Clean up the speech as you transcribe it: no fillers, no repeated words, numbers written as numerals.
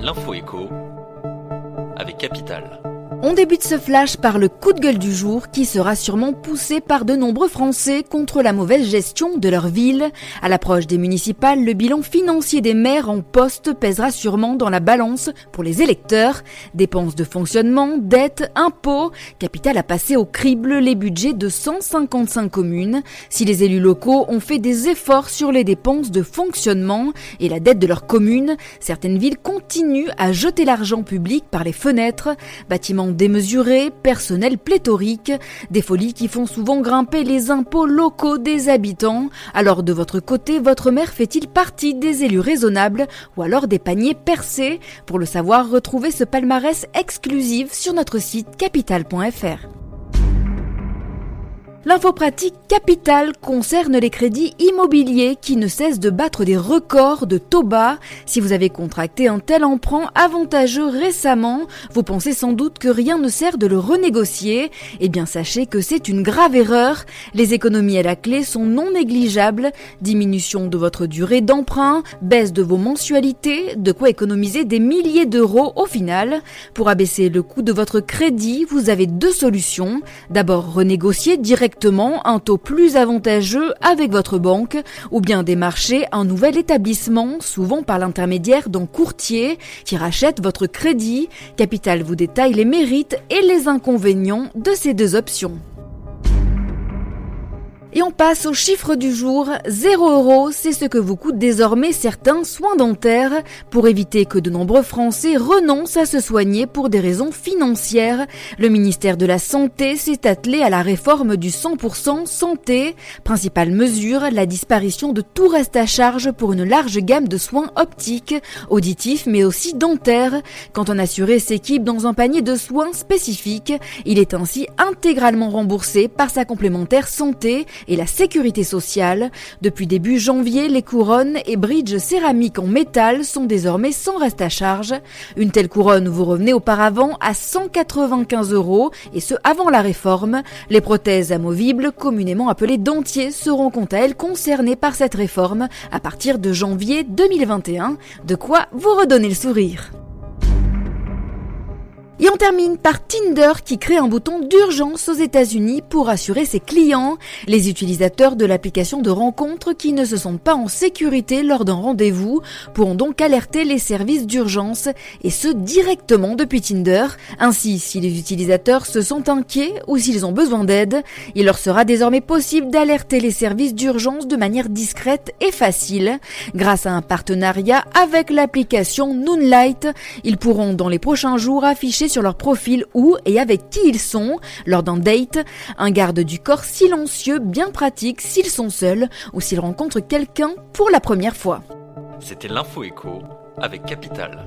L'info écho avec Capital. On débute ce flash par le coup de gueule du jour qui sera sûrement poussé par de nombreux Français contre la mauvaise gestion de leur ville. À l'approche des municipales, le bilan financier des maires en poste pèsera sûrement dans la balance pour les électeurs. Dépenses de fonctionnement, dettes, impôts. Capital a passé au crible les budgets de 155 communes. Si les élus locaux ont fait des efforts sur les dépenses de fonctionnement et la dette de leur commune, certaines villes continuent à jeter l'argent public par les fenêtres. Bâtiments démesurés, personnel pléthorique, des folies qui font souvent grimper les impôts locaux des habitants. Alors de votre côté, votre maire fait-il partie des élus raisonnables ou alors des paniers percés? Pour le savoir, retrouvez ce palmarès exclusif sur notre site capital.fr. L'info pratique Capital concerne les crédits immobiliers qui ne cessent de battre des records de taux bas. Si vous avez contracté un tel emprunt avantageux récemment, vous pensez sans doute que rien ne sert de le renégocier. Eh bien sachez que c'est une grave erreur. Les économies à la clé sont non négligeables. Diminution de votre durée d'emprunt, baisse de vos mensualités, de quoi économiser des milliers d'euros au final. Pour abaisser le coût de votre crédit, vous avez deux solutions. D'abord renégocier directement un taux plus avantageux avec votre banque ou bien démarcher un nouvel établissement, souvent par l'intermédiaire d'un courtier qui rachète votre crédit. Capital vous détaille les mérites et les inconvénients de ces deux options. Et on passe au chiffre du jour, 0 €, c'est ce que vous coûtent désormais certains soins dentaires. Pour éviter que de nombreux Français renoncent à se soigner pour des raisons financières, le ministère de la Santé s'est attelé à la réforme du 100% santé. Principale mesure, la disparition de tout reste à charge pour une large gamme de soins optiques, auditifs mais aussi dentaires. Quand un assuré s'équipe dans un panier de soins spécifiques, il est ainsi intégralement remboursé par sa complémentaire santé et la sécurité sociale. Depuis début janvier, les couronnes et bridges céramiques en métal sont désormais sans reste à charge. Une telle couronne vous revenait auparavant à 195 € et ce avant la réforme. Les prothèses amovibles, communément appelées dentiers, seront quant à elles concernées par cette réforme à partir de janvier 2021. De quoi vous redonner le sourire. Et on termine par Tinder qui crée un bouton d'urgence aux États-Unis pour rassurer ses clients. Les utilisateurs de l'application de rencontre qui ne se sentent pas en sécurité lors d'un rendez-vous pourront donc alerter les services d'urgence et ce directement depuis Tinder. Ainsi, si les utilisateurs se sentent inquiets ou s'ils ont besoin d'aide, il leur sera désormais possible d'alerter les services d'urgence de manière discrète et facile. Grâce à un partenariat avec l'application Noonlight, ils pourront dans les prochains jours afficher sur leur profil où et avec qui ils sont lors d'un date, un garde du corps silencieux bien pratique s'ils sont seuls ou s'ils rencontrent quelqu'un pour la première fois. C'était l'info écho avec Capital.